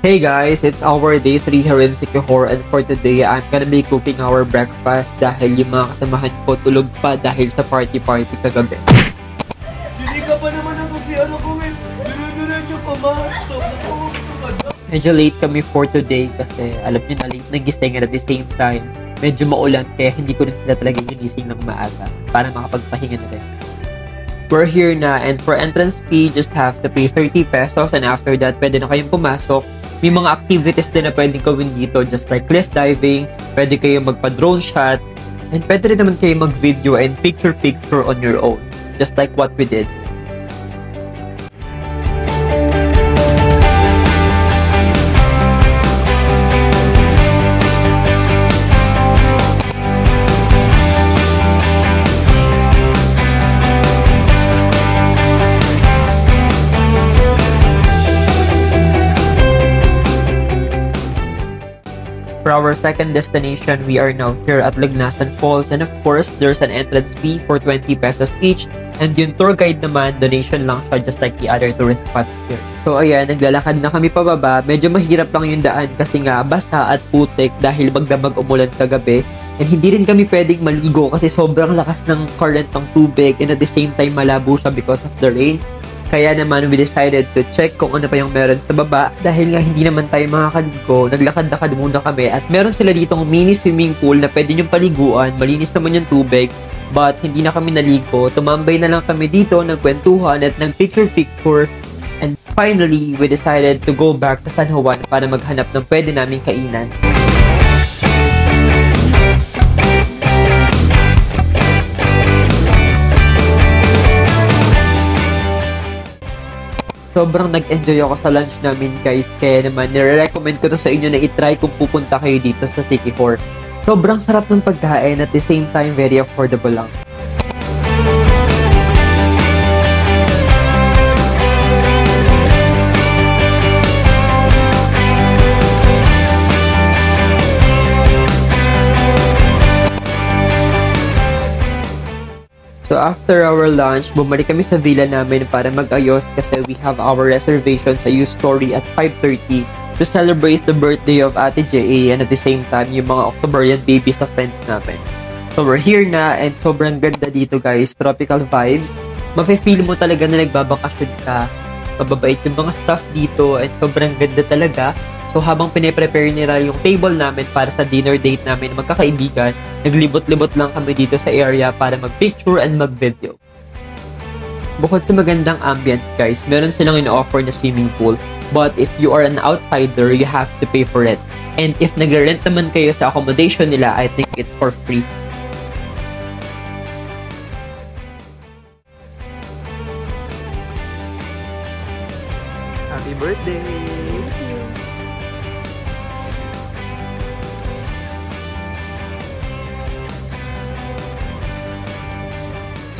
Hey guys, it's our day 3 here in Sikihor, and for today, I'm gonna be cooking our breakfast dahil yung mga kasamahan ko tulog pa dahil sa party kagabi. Sinika pa naman ang sosialo ko eh. Dire-diretso pa ba? Medyo late kami for today kasi alam niyo na late nagising, and at the same time, medyo maulan kaya hindi ko rin sila talaga ginising ng maaga para makapagpahinga na rin. We're here na, and for entrance fee, just have to pay 30 pesos, and after that, pwede na kayong pumasok. May mga activities din na pwedeng gawin dito, just like cliff diving, pwede kayong magpa-drone shot, and pwede rin naman kayong mag-video and picture-picture on your own, just like what we did. For our second destination, we are now here at Lagnasan Falls, and of course, there's an entrance fee for 20 pesos each, and yung tour guide naman, donation lang siya just like the other tourist spots here. So ayan, naglalakad na kami pababa. Medyo mahirap lang yung daan kasi nga basa at putik dahil magdamag umulan kagabi, and hindi rin kami pwedeng maligo kasi sobrang lakas ng current ng tubig, and at the same time malabo siya because of the rain. Kaya naman, we decided to check kung ano pa yung meron sa baba. Dahil nga hindi naman tayo makakaligo, naglakad-lakad muna kami. At meron sila ditong mini swimming pool na pwede nyong paliguan. Malinis naman yung tubig. But hindi na kami naligo. Tumambay na lang kami dito, nagkwentuhan at nag-picture-picture. And finally, we decided to go back sa San Juan para maghanap ng pwede naming kainan. Sobrang nag-enjoy ako sa lunch namin guys, kaya naman nire-recommend ko to sa inyo na itry kung pupunta kayo dito sa Sikihor. Sobrang sarap ng pagkain, at the same time very affordable lang. So after our lunch, bumalik kami sa villa namin para mag-ayos kasi we have our reservation sa U-Story at 5:30 to celebrate the birthday of Ate J.A. and at the same time yung mga Octoberian babies sa friends namin. So we're here na, and sobrang ganda dito guys, tropical vibes. Mafe-feel mo talaga na nagbabakasyon ka. Mababait yung mga staff dito and sobrang ganda talaga. So habang pine-prepare nila yung table namin para sa dinner date namin magkakaibigan, naglibot-libot lang kami dito sa area para mag-picture and mag-video. Bukod sa magandang ambience guys, meron silang in-offer na swimming pool. But if you are an outsider, you have to pay for it. And if nagre-rent naman kayo sa accommodation nila, I think it's for free. Happy birthday!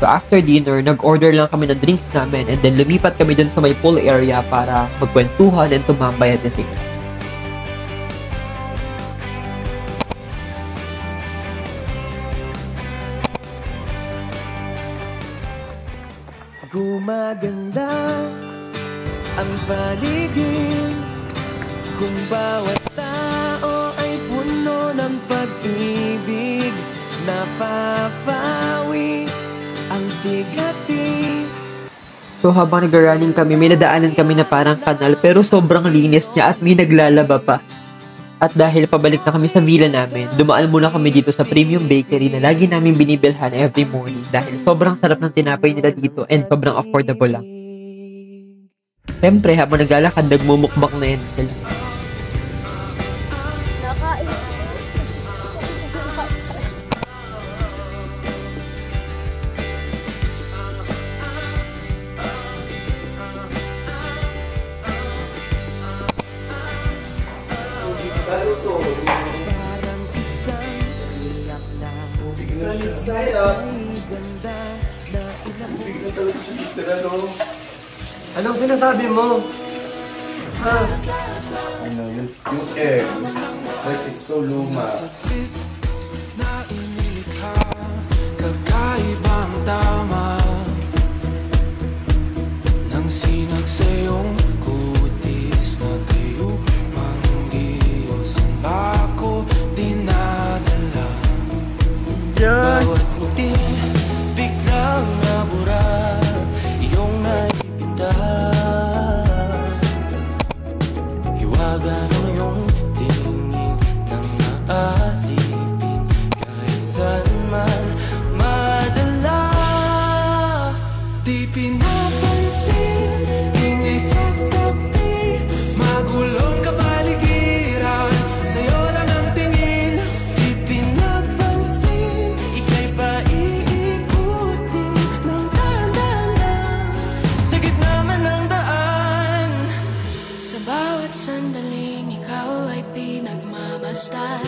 So after dinner, nag-order lang kami ng drinks namin, and then lumipat kami dun sa may pool area para magkwentuhan and tumambay at the same time. Gumaganda ang paligid kung bawat tao ay puno ng pag-ibig, napapawi ang bigati. So habang nag-running kami, may nadaanan kami na parang kanal pero sobrang linis niya at may naglalaba pa. At dahil pabalik na kami sa villa namin, dumaan muna kami dito sa Premium Bakery na lagi namin binibilhan every morning dahil sobrang sarap ng tinapay nila dito and sobrang affordable lang. Siyempre, habang naglalakad, nagmumukbang na yan sila. Parang isang iyak na ay ganda na ilang. Anong sinasabi mo? Ha? Ano, yung air, like it's so luma. Na inilikha, kakaibang tama ng sinag sa iyong kutis na kayo style.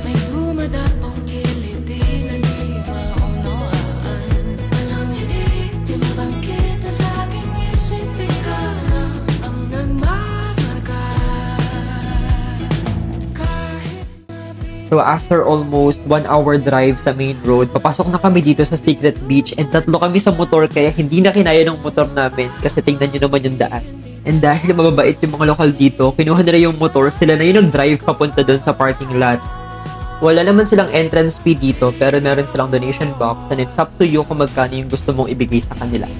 May dumadapong kiliti na di maunawaan. Alam niya di mabangkit na sa aking isip. Ikaw lang ang nagmamarka. So after almost 1 hour drive sa main road, papasok na kami dito sa Secret Beach and tatlo kami sa motor kaya hindi na kinaya ng motor namin kasi tingnan nyo naman yung daan. And dahil mababait yung mga lokal dito, kinuha nila yung motor, sila na yung nag-drive papunta doon sa parking lot. Wala naman silang entrance fee dito pero meron silang donation box and it's up to you kung magkano yung gusto mong ibigay sa kanila.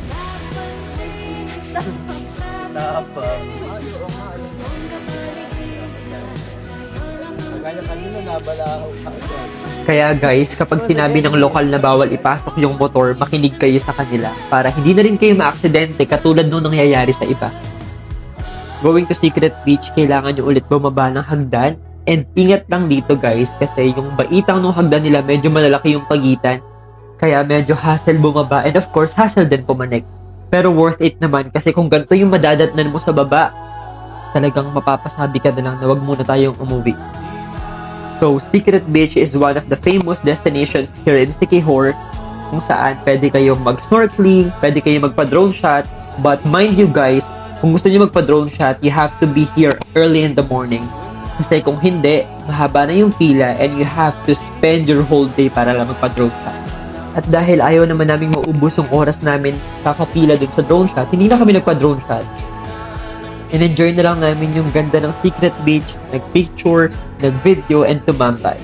Kaya guys, kapag sinabi ng lokal na bawal ipasok yung motor, makinig kayo sa kanila para hindi na rin kayo ma-aksidente katulad nung nangyayari sa iba. Going to Secret Beach, kailangan nyo ulit bumaba ng hagdan and ingat lang dito guys kasi yung baitang ng hagdan nila medyo malalaki yung pagitan kaya medyo hassle bumaba and of course hassle din pumanik. Pero worth it naman kasi kung ganito yung madadatnan mo sa baba, talagang mapapasabi ka na lang na wag muna tayong umuwi. So, Secret Beach is one of the famous destinations here in Siquijor kung saan pwede kayong mag-snorkeling, pwede kayong magpa-drone shot, but mind you guys, kung gusto niyo magpa-drone shot, you have to be here early in the morning. Kasi kung hindi, mahaba na yung pila and you have to spend your whole day para lang magpa-drone shot. At dahil ayaw naman namin maubos yung oras namin kakapila dun sa drone shot, hindi na kami nagpa-drone shot. In-enjoy na lang namin yung ganda ng Secret Beach, nag-picture, nag-video, and tumambay.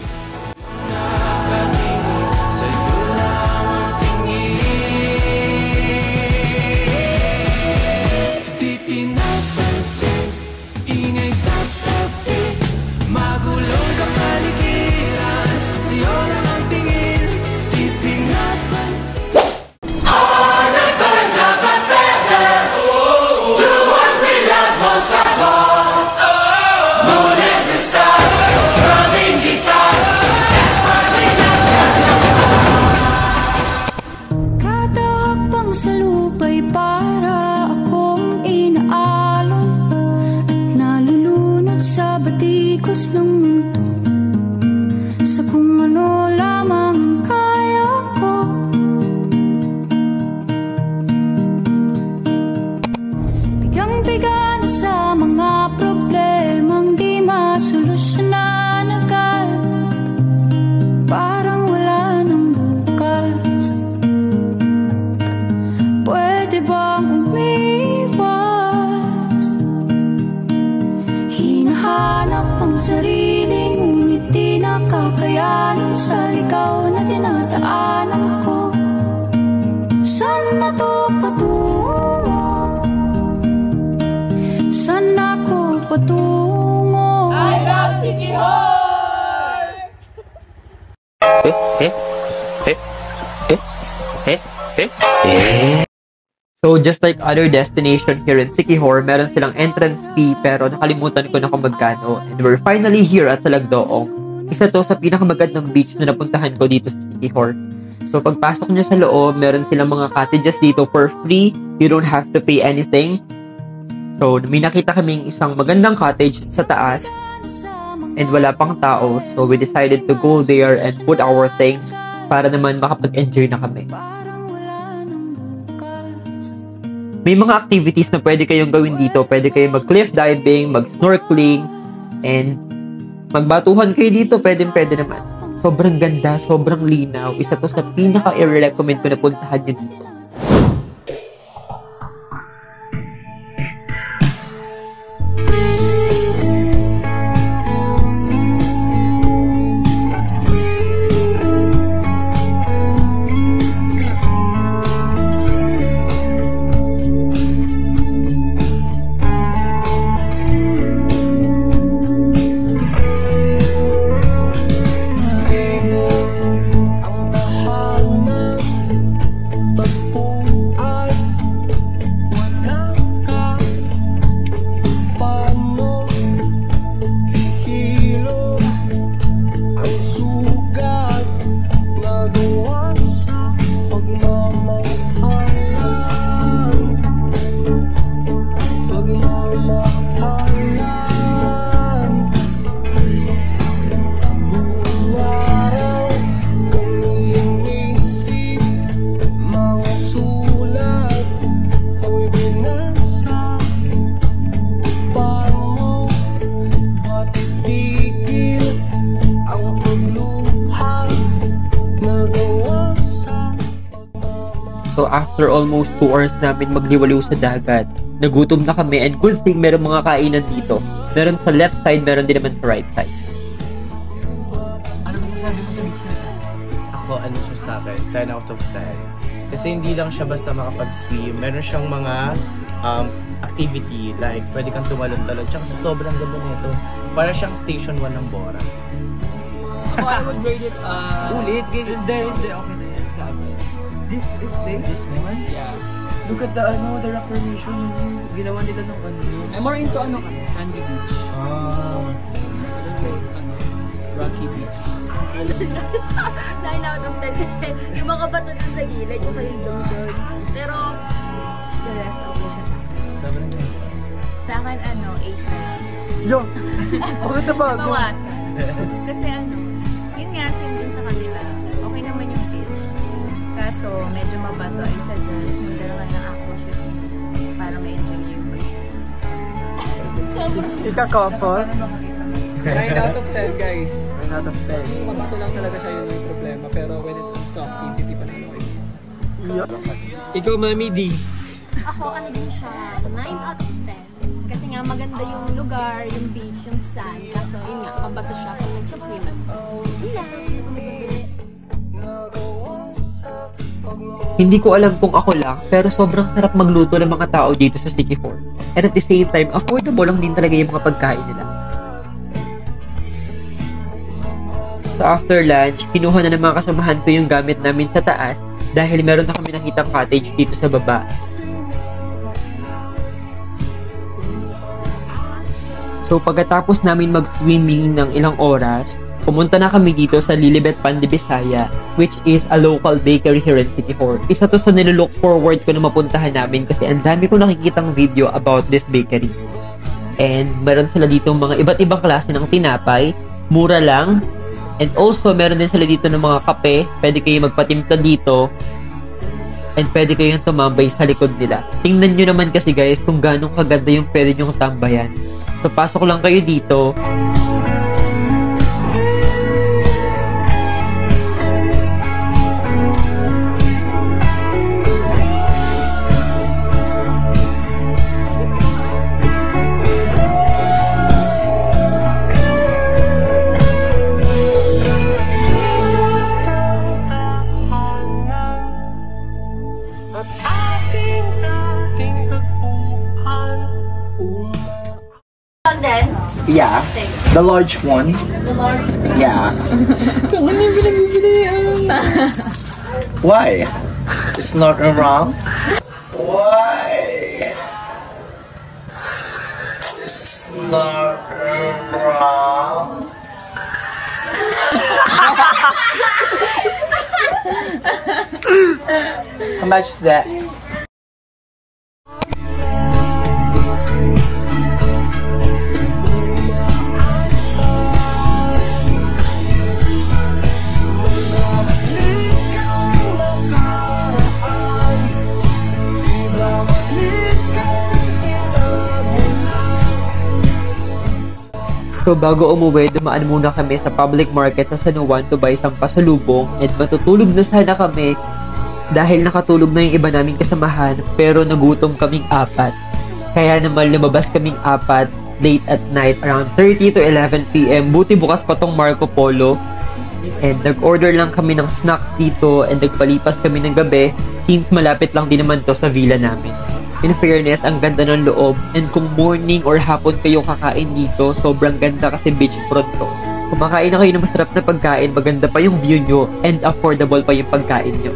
So just like other destination here in Siquijor, meron silang entrance fee pero nakalimutan ko na kung magkano. And we're finally here at Salagdoong. Isa to sa pinakamagandang beach na napuntahan ko dito sa Siquijor. So pagpasok niya sa loob, meron silang mga cottages dito for free. You don't have to pay anything. So may nakita kaming isang magandang cottage sa taas and wala pang tao. So we decided to go there and put our things para naman makapag-enjoy na kami. May mga activities na pwede kayong gawin dito. Pwede kayong mag-cliff diving, mag-snorkeling, and magbatuhan kayo dito. Pwede naman. Sobrang ganda, sobrang linaw. Isa to sa pinaka-i-recommend ko na puntahan nyo dito. Pag after almost 2 hours namin magliwaliw sa dagat, nagutom na kami and good thing meron mga kainan dito. Meron sa left side, meron din naman sa right side. Ano masasabi mo sa beach na? Ako, ano siya sa akin? 10 out of 10. Kasi hindi lang siya basta makapag-swim. Meron siyang mga activity. Like, pwede kang tumalon-talon. Tsaka sobrang ganda nito. Para siyang station 1 ng Bora. Ako, I would rate it, Ulit? Hindi, okay. This place? This one? Yeah. Look at the, the rock formation. Ginawa nila ng ano. I'm more into kasi, Sandy Beach. Like, Rocky Beach. 9 out of 10 kasi yung mga bato dun sa gilid, yung kayong doon. Pero, the rest okay siya sa akin. Sabi na Sa akin, 8 na lang. Yo! Bakit na bago? Bawasan. Kasi yun nga, same din sa kanila. Okay naman yung beach. Kaso, medyo mabato. I suggest, magdala kayo ng aqua shoes para ma-enjoy nyo yung pag Si Kakofo? 9 out of 10, guys. 9 out of 10. Mabato lang talaga siya, yun yung problema. Pero when it comes to activity, panalo kayo. Ikaw, Mami D. Ako, din siya, 9 out of 10. Kasi nga, maganda yung lugar, yung beach, yung sand. Kaso, yun nga, mabato siya kung nagsiswim. Yun lang. Hindi ko alam kung ako lang, pero sobrang sarap magluto ng mga tao dito sa Siquijor. And at the same time, affordable lang din talaga yung mga pagkain nila. So after lunch, kinuha na ng mga kasamahan ko yung gamit namin sa taas dahil meron na kami nakitang cottage dito sa baba. So pagkatapos namin mag-swimming ng ilang oras, pumunta na kami dito sa Lilibet Pan de Bisaya, which is a local bakery here in Siquijor. Isa to sa nilook forward ko na mapuntahan namin kasi ang dami ko nakikitang video about this bakery. And meron sila dito mga iba't ibang klase ng tinapay, mura lang. And also, meron din sila dito ng mga kape. Pwede kayo magpatimpla dito. And pwede kayong tumambay sa likod nila. Tingnan nyo naman kasi guys kung ganong kaganda yung pwede nyong tambayan. So, pasok lang kayo dito. Then, Yeah. The large one. the Lord. Yeah. Why? It's not wrong. Why? It's not wrong. How much is that? So bago umuwi, dumaan muna kami sa public market sa San Juan to buy isang pasalubong and matutulog na sana kami dahil nakatulog na yung iba naming kasamahan pero nagutom kaming 4. Kaya naman lumabas kaming 4 late at night around 30 to 11 PM. Buti bukas pa tong Marco Polo and nag-order lang kami ng snacks dito and nagpalipas kami ng gabi since malapit lang din naman to sa villa namin. In fairness, ang ganda ng loob and kung morning or hapon kayo kakain dito, sobrang ganda kasi beachfront to. Kumakain na kayo ng masarap na pagkain, maganda pa yung view nyo and affordable pa yung pagkain nyo.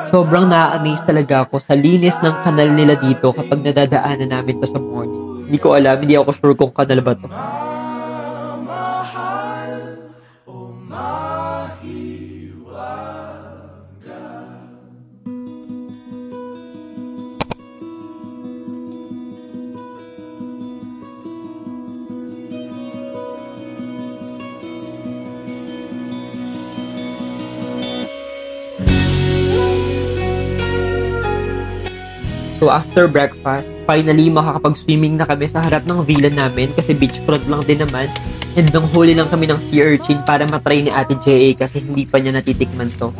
Sobrang na-amaze talaga ako sa linis ng kanal nila dito kapag nadadaanan namin to sa morning. Hindi ko alam, hindi ako sure kung kanal ba to. So after breakfast, finally makakapag-swimming na kami sa harap ng villa namin kasi beachfront lang din naman. And nung huli lang kami ng sea urchin para matry ni Ate J.A. kasi hindi pa niya natitikman to.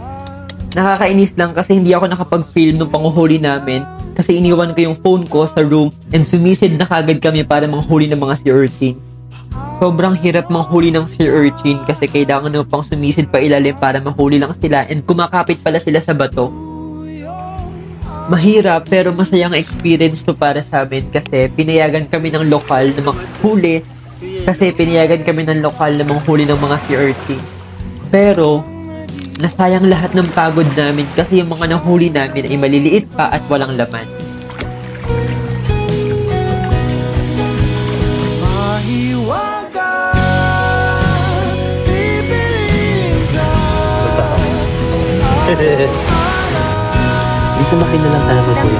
Nakakainis lang kasi hindi ako nakapag-film nung panguhuli namin kasi iniwan ko yung phone ko sa room and sumisid na kagad kami para manghuli ng mga sea urchin. Sobrang hirap manghuli ng sea urchin kasi kailangan mo pang sumisid pa ilalim para mahuli lang sila and kumakapit pala sila sa bato. Mahirap pero masayang experience to para sa amin kasi pinayagan kami ng lokal na manghuli kasi pinayagan kami ng lokal na manghuli ng mga sea urchin. Pero nasayang lahat ng pagod namin kasi yung mga nahuli namin ay maliliit pa at walang laman. Sumakin na lang tayo mag-uwi.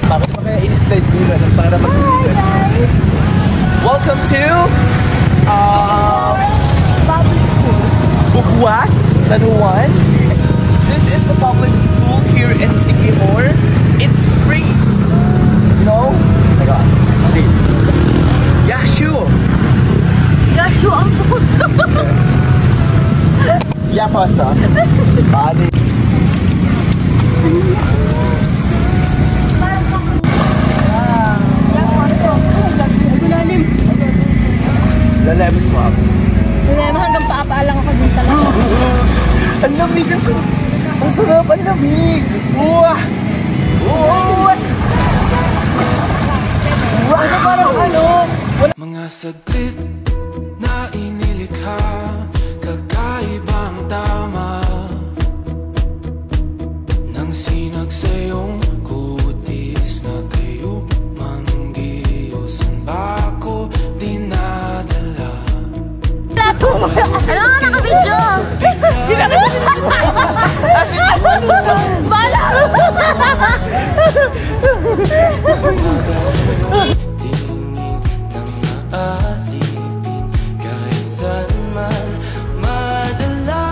Bakit pa kaya in-slide ko na lang para mag-uwi? Welcome to public pool. Bukwas, San Juan. This is the public pool here in Sikihor. It's free. No? Oh my God. Please. Yashu! Yashu ang puto! Yapasa. Bali. Lalim swap. Lalim hanggang paapaalang ako dito lang. Ang lamig ito. Ang sarap, ang lamig. Uwah! Uwah! Uwah na parang ano. Mga saglit na inilikha, kakaibang tama nang sinag sa iyong kutis na kayo manggiyosan ba ako dinadala. Ano nga naka-video? Bala! Tingin ng naalipin kahit saan man madala.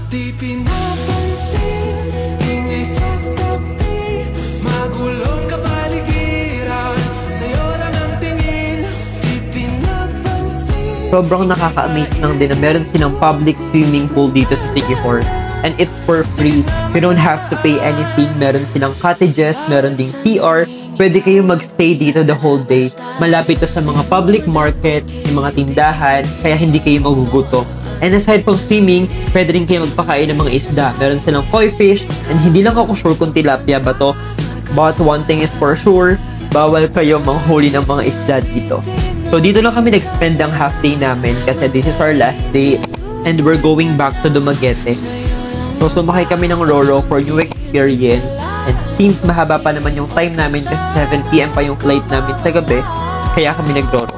Di pinapansin, ingay sa tabi, magulong kapaligiran, sa'yo lang ang tingin. Di pinapansin. Sobrang nakaka-amaze lang din na meron silang public swimming pool dito sa Sikihor. And it's for free. You don't have to pay anything. Meron silang cottages, meron ding CR. Pwede kayo magstay dito the whole day. Malapit to sa mga public market, yung mga tindahan, kaya hindi kayo magugutom. And aside from swimming, pwede rin kayo magpakain ng mga isda. Meron silang koi fish, and hindi lang ako sure kung tilapia ba to. But one thing is for sure, bawal kayo manghuli ng mga isda dito. So dito lang kami nag-spend ang half day namin kasi this is our last day and we're going back to Dumaguete. So sumakay kami ng Roro for new experience and since mahaba pa naman yung time namin kasi 7 PM pa yung flight namin sa gabi, kaya kami nag-Roro.